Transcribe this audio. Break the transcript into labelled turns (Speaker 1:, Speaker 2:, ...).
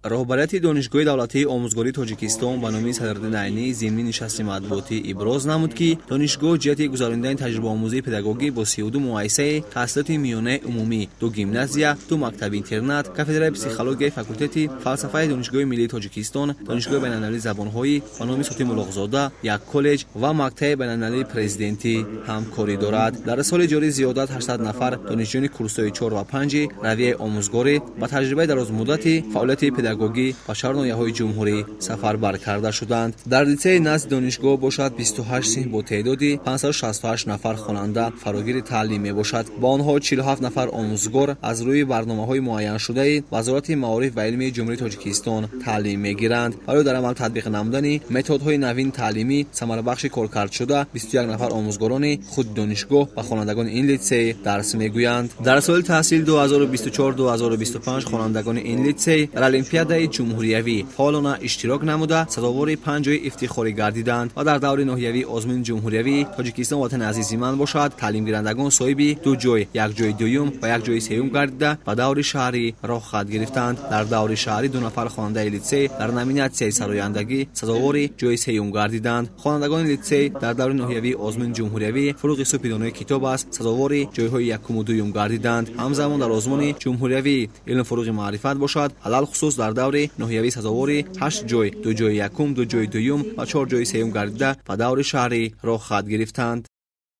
Speaker 1: роҳбарияти донишгоҳи давлатии омӯзгории Тоҷикистон ба номи Садриddin Айнӣ зимни нишасти матбуотӣ иброз намуд, ки донишгоҳ ҷиҳати гузарондани таҷрибаомӯзии педагогӣ бо 32 муассисаи таҳсилоти миёнаи умумӣ, 2 гимназия, 2 мактаби интернат, кафедраи психологияи факултети фалсафаи Донишгоҳи миллии Тоҷикистон, Донишгоҳи байналмилалии забонҳои ба номи Сотим Улуғзода, як коллеҷ ва мактаби байналмилалии президентӣ ҳамкорӣ дорад. Дар соли ҷорӣ зиёдат 800 нафар донишҷӯёни курсҳои 4 ва 5 равияи омӯзгорӣ ба таҷрибаи дарозмуддати фаъолияти педагогӣ ба шаҳрноҳияҳои ҷумҳурӣ сафарбар карда шуданд. Дар литсеи назди донишгоҳ бошад 28 синф бо теъдоди 568 нафар хонанда фарогири таълим мебошад. Ба онҳо 47 нафар омӯзгор аз рӯи барномаҳои муайяншудаи Вазорати маориф ва илмии Ҷумҳурии Тоҷикистон таълим мегиранд. Барои дар амал татбиқ намудани методҳои навини таълимӣ самарабахши коркардшуда 21 нафар омӯзгорони худи донишгоҳ ба хонандагони ин литсей дарс мегӯянд. Дар соли таҳсил 2024-2025 хонандагони ин литсей дар олимпиадаи ҷумҳуриявӣ фаъолона иштирок намуда сазовори 5 ҷойи ифтихорӣ гардиданд ва дар даври ноҳиявии озмуни ҷумҳуриявӣ Тоҷикистон ватани азизи ман бошад, таълимгирандагон соҳиби 2 ҷой, 1 ҷойи дуюм ва 1 ҷойи сеюм гардида ба даври шаҳрӣ роҳ хат гирифтанд. Дар даври шаҳрӣ 2 нафар хонандаи литсей дар номинатсияи сарояндагӣ сазовори ҷойи сеюм гардиданд. Хонандагони литсей дар даври ноҳиявии озмуни ҷумҳуриявӣ Фуруғи Субҳи донои китоб аст, сазовори ҷойҳои якуму дуюм гардиданд. ҳамзамон дар озмуни ҷумҳуриявӣ Илм Фуруғи маърифат бошад, алалхусус дар даври ноҳиявӣ сазовори 8 ҷой, 2 ҷойи якум, 2 ҷойи дуюм ва 4 ҷойи сеюм гардида ба даври шаҳрӣ роҳ хат гирифтанд.